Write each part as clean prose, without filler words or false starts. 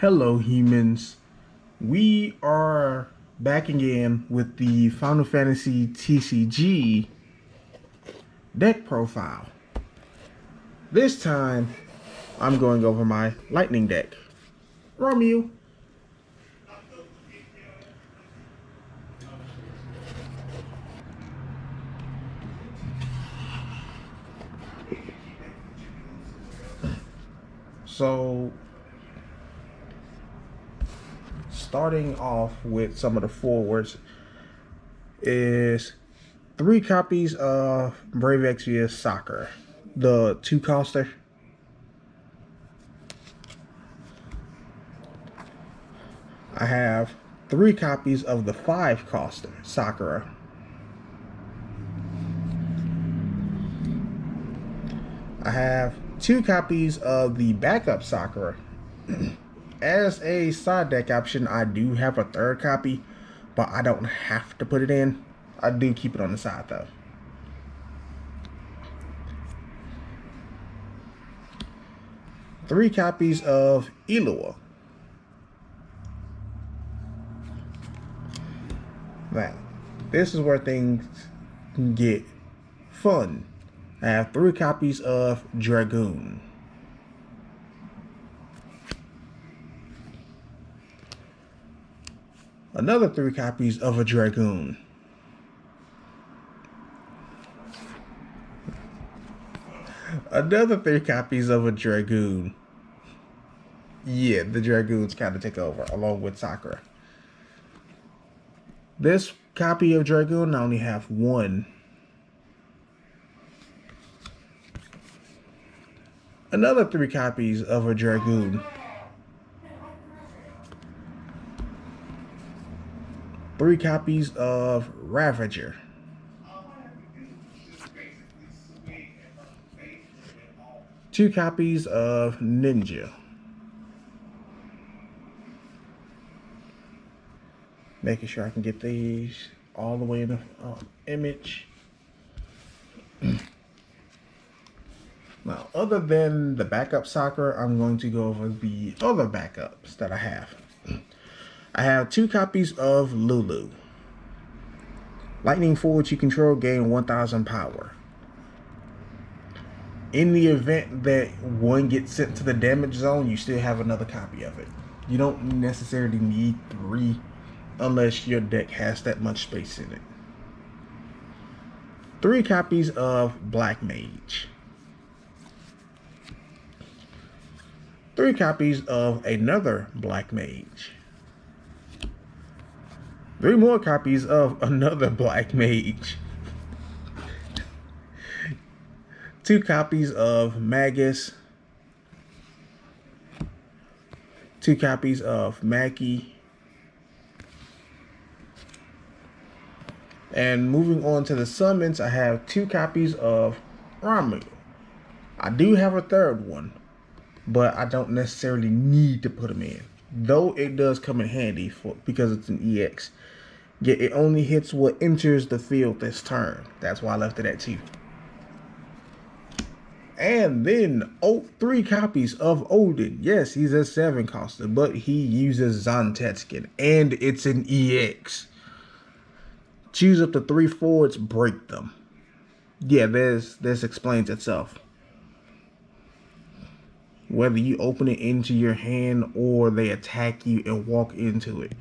Hello humans, we are back again with the Final Fantasy TCG deck profile. This time, I'm going over my lightning deck. Romeo. So, starting off with some of the forwards is 3 copies of Brave Exvius Soccer, the 2-coster. I have 3 copies of the 5-coster Sakura. I have 2 copies of the backup Sakura. As a side deck option, I do have a 3rd copy, but I don't have to put it in. I do keep it on the side though. Three copies of Elua. Now, this is where things get fun. I have 3 copies of Dragoon. Another 3 copies of a Dragoon. Another 3 copies of a Dragoon. Yeah, the Dragoons kind of take over along with Sakura. This copy of Dragoon, I only have 1. Another 3 copies of a Dragoon. 3 copies of Ravager. 2 copies of Ninja. Making sure I can get these all the way in the image. Now, other than the backup Sakura, I'm going to go over the other backups that I have. I have 2 copies of Lulu. Lightning forward you control gain 1000 power. In the event that one gets sent to the damage zone, you still have another copy of it. You don't necessarily need 3 unless your deck has that much space in it. 3 copies of Black Mage. 3 copies of another Black Mage. 3 more copies of another Black Mage. 2 copies of Magus. 2 copies of Maki. And moving on to the summons, I have 2 copies of Ramu. I do have a 3rd one, but I don't necessarily need to put them in. Though it does come in handy because it's an EX. Yet it only hits what enters the field this turn. That's why I left it at 2. And then 3 copies of Odin. Yes, he's a 7-coster, but he uses Zontetskin, and it's an EX. Choose up to 3 forwards, break them. Yeah, this explains itself. Whether you open it into your hand or they attack you and walk into it.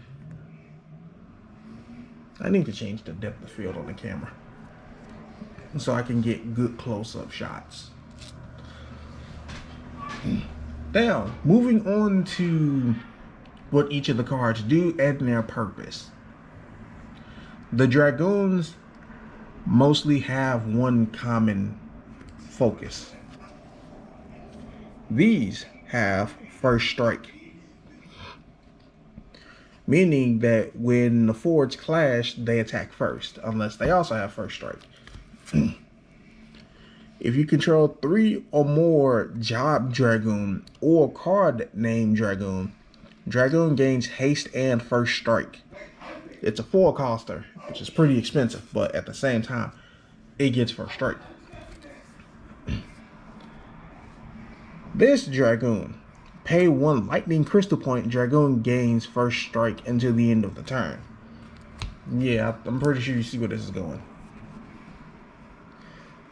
I need to change the depth of field on the camera so I can get good close-up shots. Now, moving on to what each of the cards do and their purpose. The Dragoons mostly have one common focus. These have first strike, meaning that when the forwards clash, they attack first, unless they also have first strike. If you control 3 or more Job Dragoon or card named Dragoon, Dragoon gains haste and first strike. It's a 4-coster, which is pretty expensive, but at the same time, it gets first strike. This Dragoon Pay 1 lightning crystal point. Dragoon gains first strike until the end of the turn. Yeah, I'm pretty sure you see where this is going.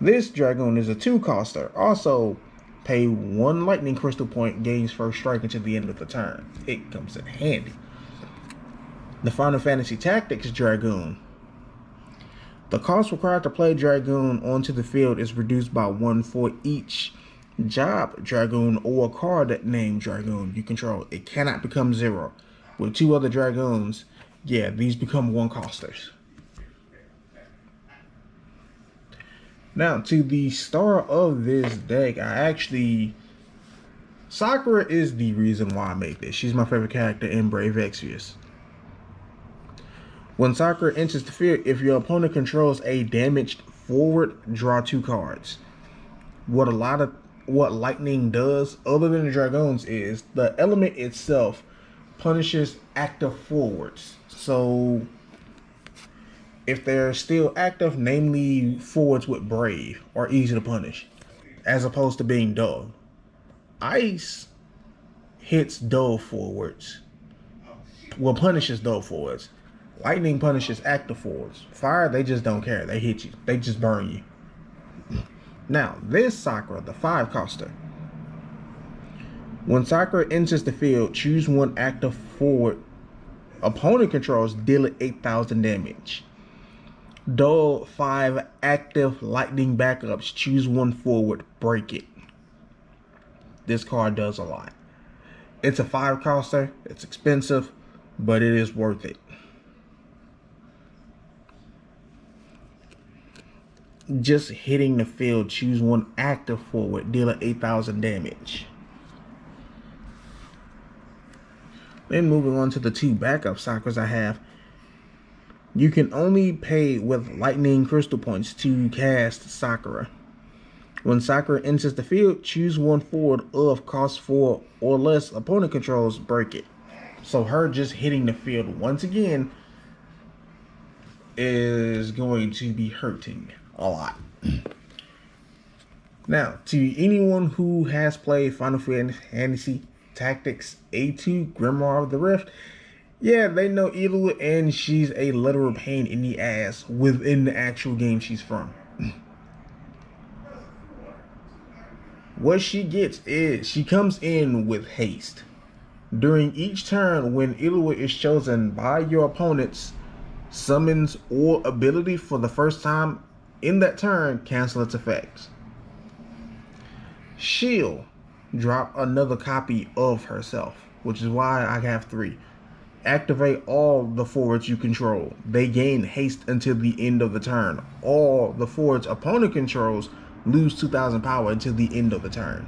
This Dragoon is a 2-coster. Also, pay 1 lightning crystal point, gains first strike until the end of the turn. It comes in handy. The Final Fantasy Tactics Dragoon. The cost required to play Dragoon onto the field is reduced by 1 for each job Dragoon or card named Dragoon you control. It cannot become 0. With 2 other Dragoons, yeah, these become 1-costers. Now, to the star of this deck, Sakura is the reason why I made this. She's my favorite character in Brave Exvius. When Sakura enters the field, if your opponent controls a damaged forward, draw 2 cards. What lightning does, other than the Dragoons, is the element itself punishes active forwards. So if they're still active, namely forwards with Brave, are easy to punish, as opposed to being dull. Ice hits dull forwards. Well, punishes dull forwards. Lightning punishes active forwards. Fire, they just don't care. They hit you. They just burn you. Now, this Sakura, the 5-coster. When Sakura enters the field, choose 1 active forward opponent controls, deal it 8,000 damage. Dull 5 active lightning backups, choose 1 forward, break it. This card does a lot. It's a 5-coster. It's expensive, but it is worth it. Just hitting the field, choose 1 active forward, deal it 8,000 damage. Then moving on to the 2 backup Sakuras I have. You can only pay with lightning crystal points to cast Sakura. When Sakura enters the field, choose 1 forward of cost 4 or less opponent controls, break it. So her just hitting the field once again is going to be hurting a lot. Now, to anyone who has played Final Fantasy Tactics A2 Grimoire of the Rift, yeah, they know Illua, and she's a literal pain in the ass within the actual game she's from. What she gets is she comes in with haste. During each turn, when Illua is chosen by your opponent's summons or ability for the first time in that turn, cancel its effects. She'll drop another copy of herself, which is why I have 3. Activate all the forwards you control. They gain haste until the end of the turn. All the forwards opponent controls lose 2,000 power until the end of the turn.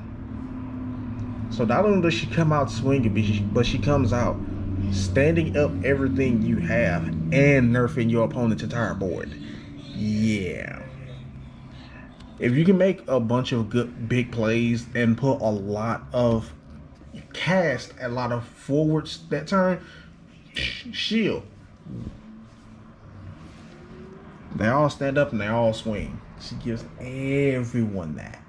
So not only does she come out swinging, but she comes out standing up everything you have and nerfing your opponent's entire board. Yeah. If you can make a bunch of good big plays and put cast a lot of forwards that turn, shield. They all stand up and they all swing. She gives everyone that.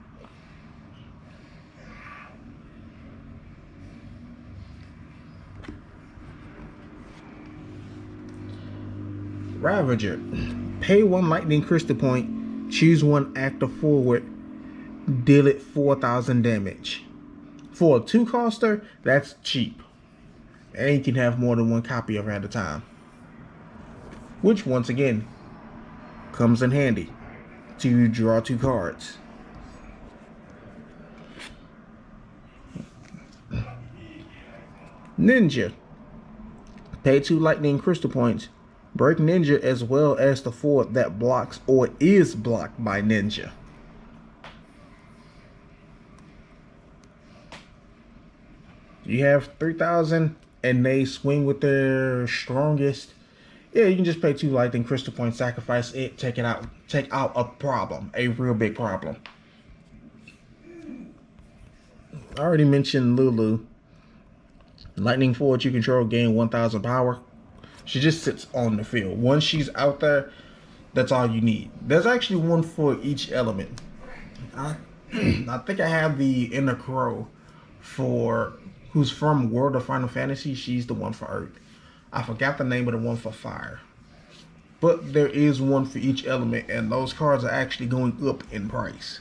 Ravager. Pay 1 lightning crystal point, choose 1 active forward, deal it 4,000 damage. For a 2-coster, that's cheap. And you can have more than 1 copy of her at a time. Which, once again, comes in handy to draw 2 cards. Ninja. Pay 2 lightning crystal points. Break Ninja as well as the forward that blocks or is blocked by Ninja. You have 3,000 and they swing with their strongest. Yeah, you can just pay 2 lightning crystal points, sacrifice it, take out a problem, a real big problem. I already mentioned Lulu. Lightning forward you control gain 1,000 power. She just sits on the field. Once she's out there, that's all you need. There's actually 1 for each element. I think I have the Inner Crow who's from World of Final Fantasy. She's the one for Earth. I forgot the name of the one for Fire. But there is one for each element, and those cards are actually going up in price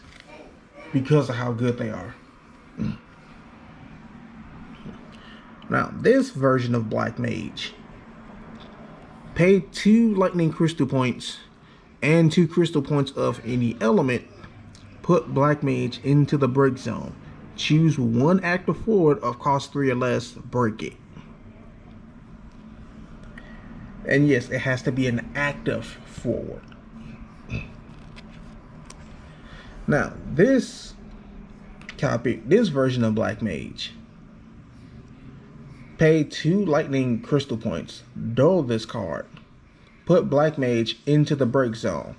because of how good they are. Now, this version of Black Mage, pay 2 lightning crystal points and 2 crystal points of any element. Put Black Mage into the break zone. Choose one active forward of cost 3 or less. Break it. And yes, it has to be an active forward. Now, this version of Black Mage, pay 2 lightning crystal points. Dull this card. Put Black Mage into the break zone.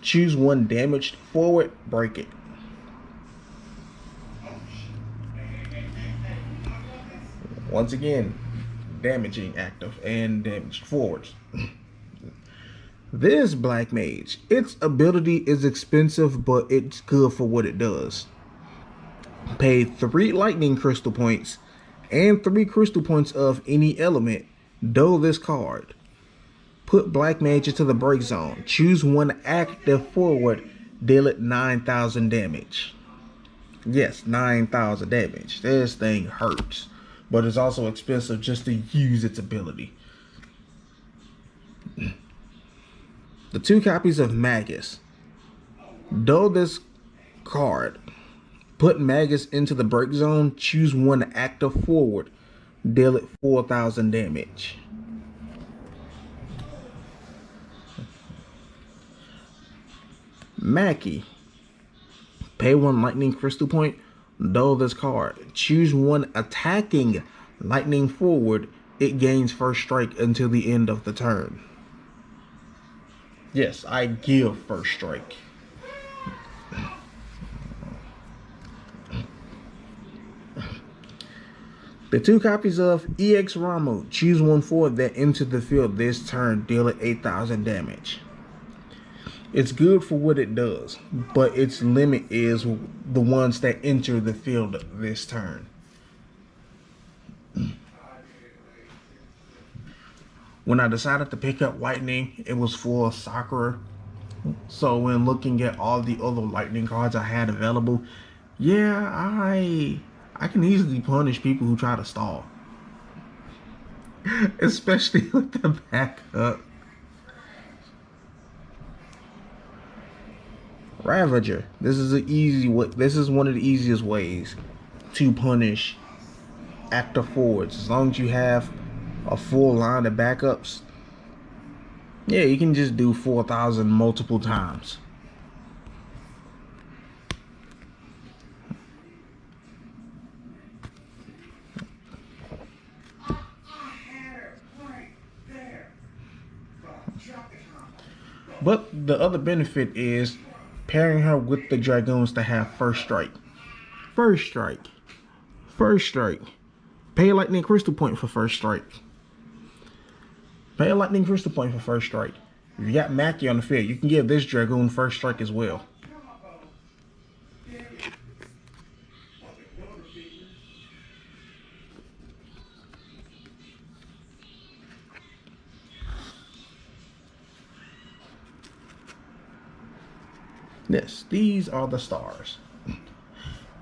Choose one damaged forward. Break it. Once again, damaging active and damaged forwards. This Black Mage, its ability is expensive, but it's good for what it does. Pay 3 lightning crystal points and 3 crystal points of any element. Dull this card. Put Black Mage into the break zone. Choose one active forward. Deal it 9,000 damage. Yes, 9,000 damage. This thing hurts, but it's also expensive just to use its ability. The 2 copies of Magus. Dull this card. Put Magus into the break zone. Choose one active forward. Deal it 4,000 damage. Mackie. Pay 1 lightning crystal point. Dull this card. Choose one attacking lightning forward. It gains first strike until the end of the turn. Yes, I give first strike. The 2 copies of EX Ramu. Choose one forward that entered the field this turn. Deal it 8,000 damage. It's good for what it does, but its limit is the ones that enter the field this turn. When I decided to pick up Lightning, it was for Sakura. So when looking at all the other Lightning cards I had available, yeah, I can easily punish people who try to stall. Especially with the backup. Ravager. This is an easy way. This is one of the easiest ways to punish active forwards. As long as you have a full line of backups, yeah, you can just do 4,000 multiple times. But the other benefit is pairing her with the Dragoons to have first strike. First strike. First strike. Pay a lightning crystal point for first strike. Pay a lightning crystal point for first strike. If you got Mackie on the field, you can give this Dragoon first strike as well. Yes, these are the stars.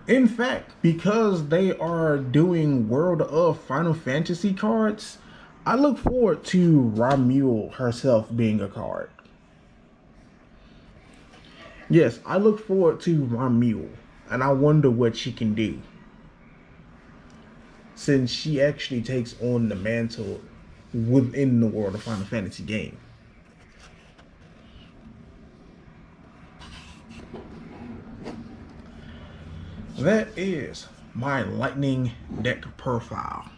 In fact, because they are doing World of Final Fantasy cards, I look forward to Ramule herself being a card. Yes, I look forward to Ramule, and I wonder what she can do, since she actually takes on the mantle within the World of Final Fantasy game. That is my Lightning deck profile.